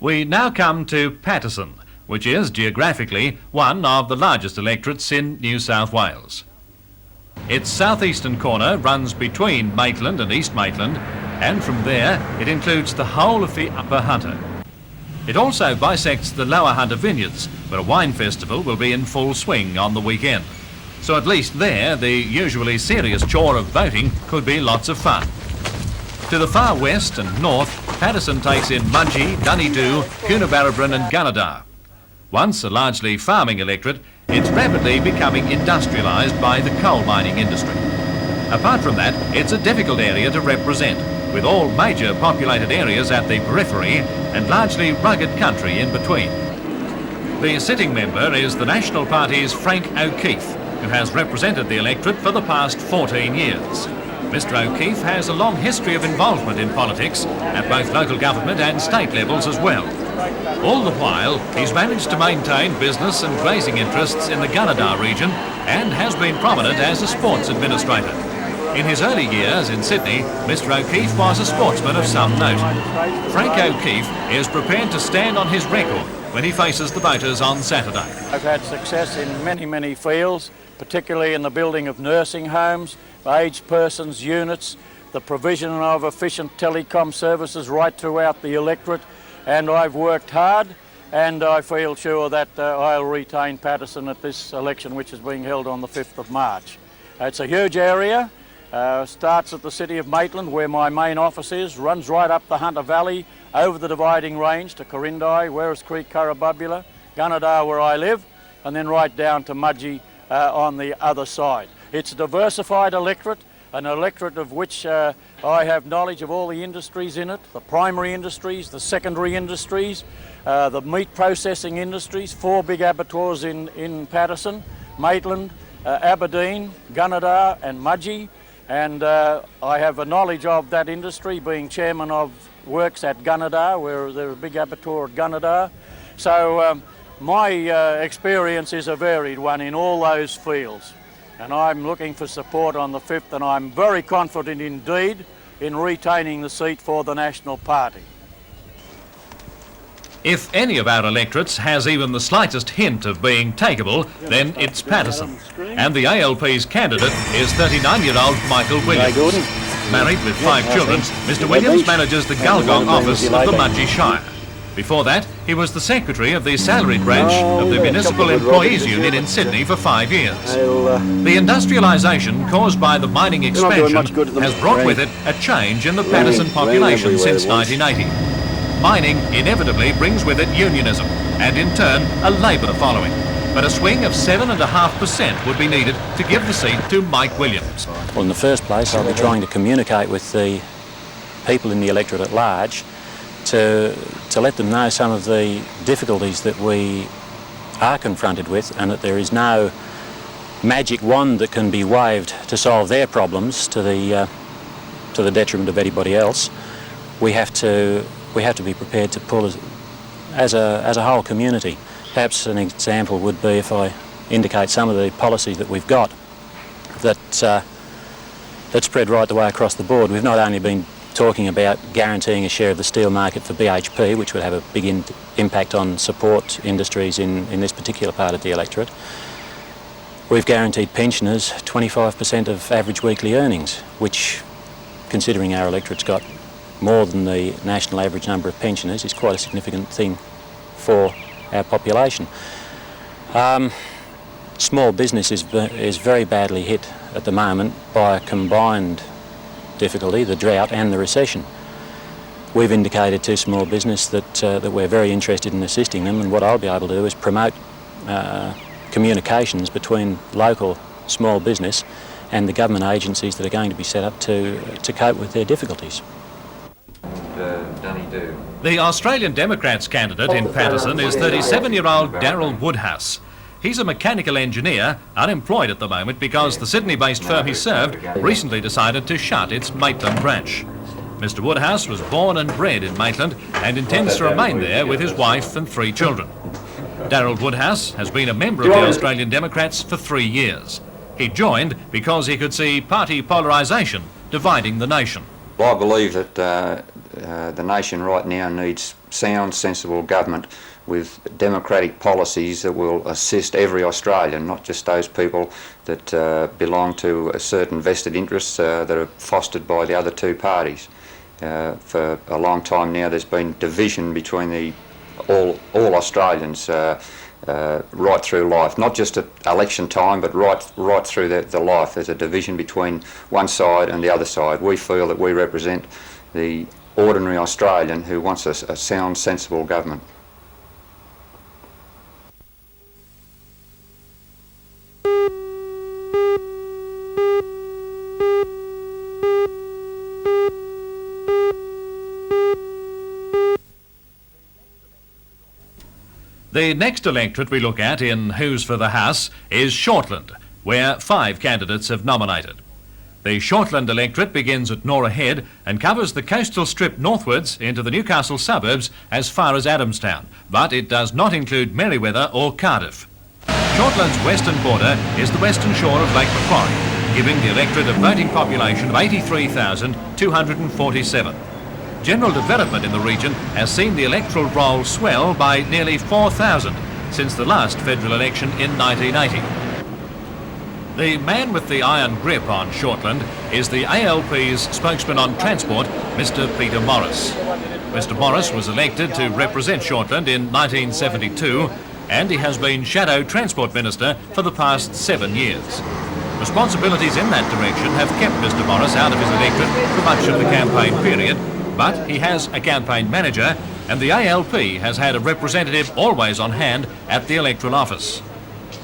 We now come to Paterson, which is geographically one of the largest electorates in New South Wales. Its southeastern corner runs between Maitland and East Maitland, and from there it includes the whole of the Upper Hunter. It also bisects the Lower Hunter vineyards, where a wine festival will be in full swing on the weekend. So at least there, the usually serious chore of voting could be lots of fun. To the far west and north, Paterson takes in Mudgee, Dunedoo, Coonabarabran and Gunnedah. Once a largely farming electorate, it's rapidly becoming industrialised by the coal mining industry. Apart from that, it's a difficult area to represent, with all major populated areas at the periphery and largely rugged country in between. The sitting member is the National Party's Frank O'Keefe, who has represented the electorate for the past 14 years. Mr O'Keefe has a long history of involvement in politics at both local government and state levels as well. All the while, he's managed to maintain business and grazing interests in the Gunnedah region and has been prominent as a sports administrator. In his early years in Sydney, Mr O'Keefe was a sportsman of some note. Frank O'Keefe is prepared to stand on his record when he faces the voters on Saturday. I've had success in many fields, particularly in the building of nursing homes, aged persons units, the provision of efficient telecom services right throughout the electorate, and I've worked hard and I feel sure that I'll retain Paterson at this election, which is being held on the 5th of March. It's a huge area, starts at the city of Maitland where my main office is, runs right up the Hunter Valley, over the Dividing Range to Corindai, Werris Creek, Currabubula, Gunnedah where I live, and then right down to Mudgee on the other side. It's a diversified electorate, an electorate of which I have knowledge of all the industries in it, the primary industries, the secondary industries, the meat processing industries, 4 big abattoirs in Paterson, Maitland, Aberdeen, Gunnedah and Mudgee, and I have a knowledge of that industry, being chairman of works at Gunnedah, where there's a big abattoir at Gunnedah. So my experience is a varied one in all those fields. And I'm looking for support on the 5th, and I'm very confident indeed in retaining the seat for the National Party. If any of our electorates has even the slightest hint of being takeable, then it's Paterson. And the ALP's candidate is 39-year-old Michael Williams. Married with 5 children, Mr Williams manages the Gulgong office of the Mudgee Shire. Before that, he was the secretary of the salaried branch of the Municipal Employees Union in Sydney for 5 years. The industrialisation caused by the mining expansion has brought with it a change in the Paterson population since 1980. Mining inevitably brings with it unionism and in turn a Labor following. But a swing of 7.5% would be needed to give the seat to Mike Williams. Well, in the first place, I'll be trying to communicate with the people in the electorate at large to let them know some of the difficulties that we are confronted with, and that there is no magic wand that can be waved to solve their problems to the detriment of anybody else. We have to be prepared to pull as a whole community. Perhaps an example would be if I indicate some of the policies that we've got that spread right the way across the board. We've not only been talking about guaranteeing a share of the steel market for BHP, which would have a big impact on support industries in this particular part of the electorate. We've guaranteed pensioners 25% of average weekly earnings, which, considering our electorate's got more than the national average number of pensioners, is quite a significant thing for our population. Small business is very badly hit at the moment by a combined difficulty, the drought and the recession. We've indicated to small business that we're very interested in assisting them, and what I'll be able to do is promote communications between local small business and the government agencies that are going to be set up to cope with their difficulties. The Australian Democrats candidate in Paterson is 37-year-old Darryl Woodhouse. He's a mechanical engineer, unemployed at the moment because the Sydney-based firm he served recently decided to shut its Maitland branch. Mr Woodhouse was born and bred in Maitland and intends to remain there with his wife and 3 children. Darryl Woodhouse has been a member of the Australian Democrats for 3 years. He joined because he could see party polarisation dividing the nation. I believe that the nation right now needs sound, sensible government with democratic policies that will assist every Australian, not just those people that belong to a certain vested interests that are fostered by the other two parties. For a long time now there's been division between all Australians right through life, not just at election time, but right through the life. There's a division between one side and the other side. We feel that we represent the ordinary Australian who wants a sound, sensible government. The next electorate we look at in Who's for the House is Shortland, where 5 candidates have nominated. The Shortland electorate begins at Norah Head and covers the coastal strip northwards into the Newcastle suburbs as far as Adamstown, but it does not include Merewether or Cardiff. Shortland's western border is the western shore of Lake Macquarie, giving the electorate a voting population of 83,247. General development in the region has seen the electoral roll swell by nearly 4,000 since the last federal election in 1980. The man with the iron grip on Shortland is the ALP's spokesman on transport, Mr. Peter Morris. Mr. Morris was elected to represent Shortland in 1972 and he has been Shadow Transport Minister for the past 7 years. Responsibilities in that direction have kept Mr. Morris out of his electorate for much of the campaign period, but he has a campaign manager and the ALP has had a representative always on hand at the electoral office.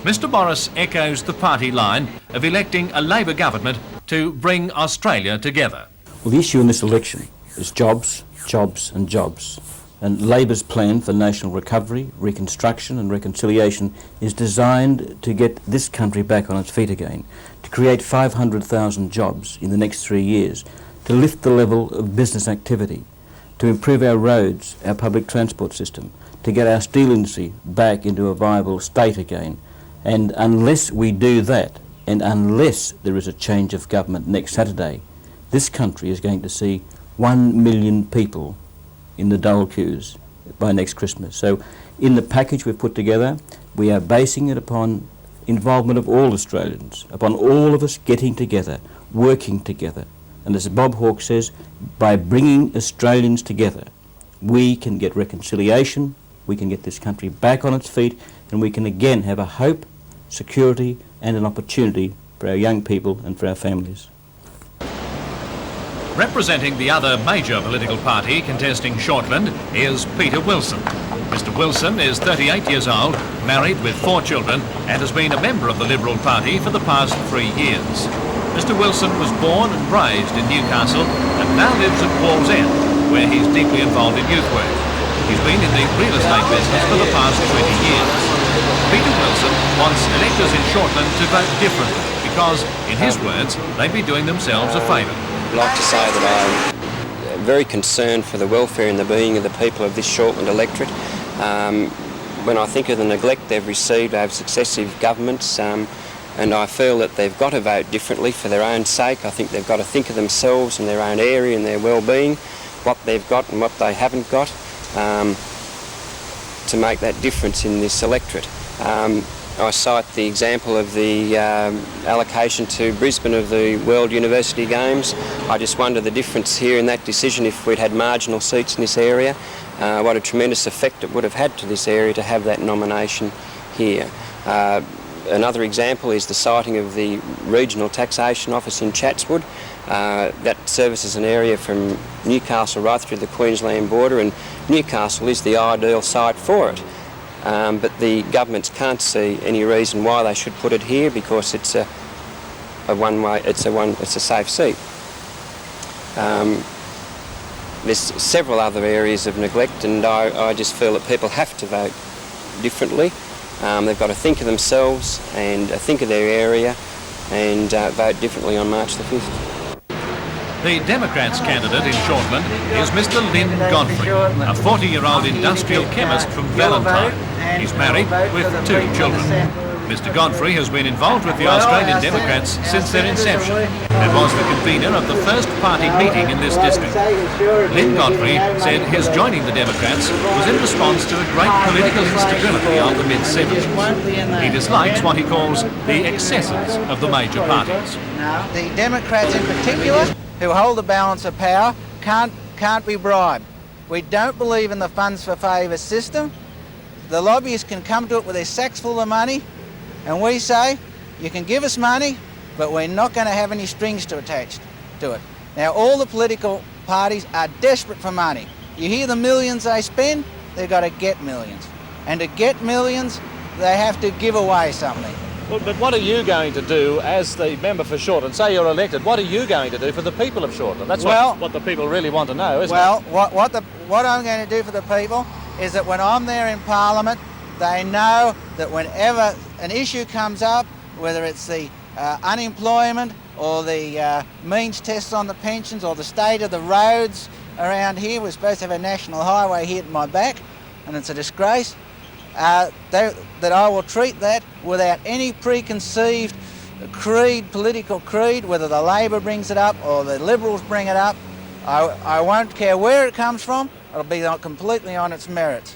Mr. Morris echoes the party line of electing a Labor government to bring Australia together. Well, the issue in this election is jobs, jobs and jobs. And Labor's plan for national recovery, reconstruction and reconciliation is designed to get this country back on its feet again, to create 500,000 jobs in the next 3 years, to lift the level of business activity, to improve our roads, our public transport system, to get our steel industry back into a viable state again. And unless we do that, and unless there is a change of government next Saturday, this country is going to see 1 million people in the dole queues by next Christmas. So in the package we've put together, we are basing it upon involvement of all Australians, upon all of us getting together, working together. And as Bob Hawke says, by bringing Australians together, we can get reconciliation, we can get this country back on its feet, and we can again have a hope, security and an opportunity for our young people and for our families. Representing the other major political party contesting Shortland is Peter Wilson. Mr. Wilson is 38 years old, married with 4 children and has been a member of the Liberal Party for the past 3 years. Mr. Wilson was born and raised in Newcastle and now lives at Wallsend, where he's deeply involved in youth work. He's been in the real estate business for the past 20 years. Peter Wilson wants electors in Shortland to vote differently because, in his words, they'd be doing themselves a favour. I'd like to say that I'm very concerned for the welfare and the being of the people of this Shortland electorate. When I think of the neglect they've received over successive governments, and I feel that they've got to vote differently for their own sake. I think they've got to think of themselves and their own area and their well-being, what they've got and what they haven't got, to make that difference in this electorate. I cite the example of the allocation to Brisbane of the World University Games. I just wonder the difference here in that decision if we'd had marginal seats in this area, what a tremendous effect it would have had to this area to have that nomination here. Another example is the siting of the Regional Taxation Office in Chatswood. That services an area from Newcastle right through the Queensland border, and Newcastle is the ideal site for it. But the governments can't see any reason why they should put it here because it's a one-way, it's a safe seat. There's several other areas of neglect, and I just feel that people have to vote differently. They've got to think of themselves and think of their area and vote differently on March the 5th. The Democrats' candidate in Shortland is Mr. Lynn Godfrey, a 40-year-old industrial chemist from Valentine. He's married with 2 children. Mr Godfrey has been involved with the Australian Democrats since their inception and was the convener of the first party meeting in this district. Lynn Godfrey said his joining the Democrats was in response to the great political instability of the mid-70s. He dislikes what he calls the excesses of the major parties. The Democrats in particular, who hold the balance of power, can't be bribed. We don't believe in the funds for favours system. The lobbyists can come to it with their sacks full of money, and we say, you can give us money, but we're not going to have any strings to attach to it. Now, all the political parties are desperate for money. You hear the millions they spend, they've got to get millions. And to get millions, they have to give away something. Well, but what are you going to do as the member for Shortland? Say you're elected, what are you going to do for the people of Shortland? That's what the people really want to know, isn't it? Well, what I'm going to do for the people is that when I'm there in Parliament, they know that whenever an issue comes up, whether it's the unemployment or the means tests on the pensions or the state of the roads around here, we're supposed to have a national highway here at my back, and it's a disgrace, that I will treat that without any preconceived political creed, whether the Labor brings it up or the Liberals bring it up. I won't care where it comes from, it'll be completely on its merits.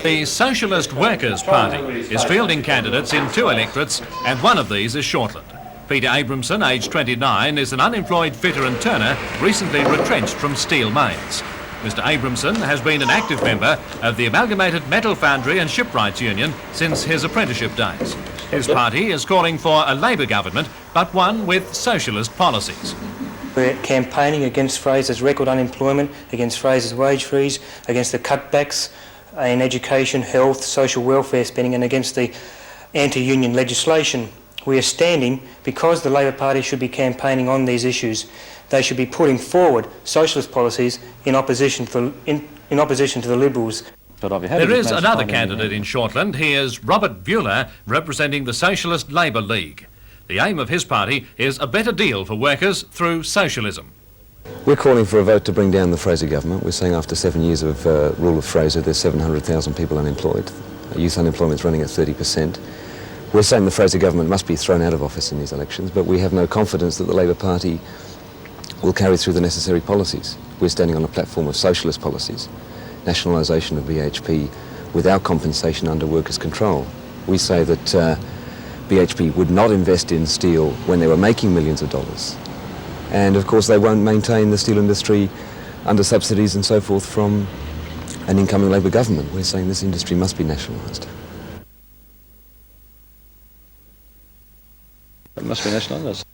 The Socialist Workers' Party is fielding candidates in 2 electorates, and one of these is Shortland. Peter Abramson, aged 29, is an unemployed fitter and turner recently retrenched from steel mains. Mr Abramson has been an active member of the Amalgamated Metal Foundry and Shipwrights Union since his apprenticeship days. His party is calling for a Labor government, but one with socialist policies. We're campaigning against Fraser's record unemployment, against Fraser's wage freeze, against the cutbacks in education, health, social welfare spending, and against the anti-union legislation. We are standing because the Labor Party should be campaigning on these issues. They should be putting forward socialist policies in opposition to the Liberals. There is another candidate in Shortland. He is Robert Buehler, representing the Socialist Labour League. The aim of his party is a better deal for workers through socialism. We're calling for a vote to bring down the Fraser government. We're saying after 7 years of rule of Fraser, there's 700,000 people unemployed. Youth unemployment's running at 30%. We're saying the Fraser government must be thrown out of office in these elections, but we have no confidence that the Labor Party will carry through the necessary policies. We're standing on a platform of socialist policies, nationalisation of BHP without compensation under workers' control. We say that BHP would not invest in steel when they were making millions of dollars. And of course they won't maintain the steel industry under subsidies and so forth from an incoming Labor government. We're saying this industry must be nationalised. It must be nationalised.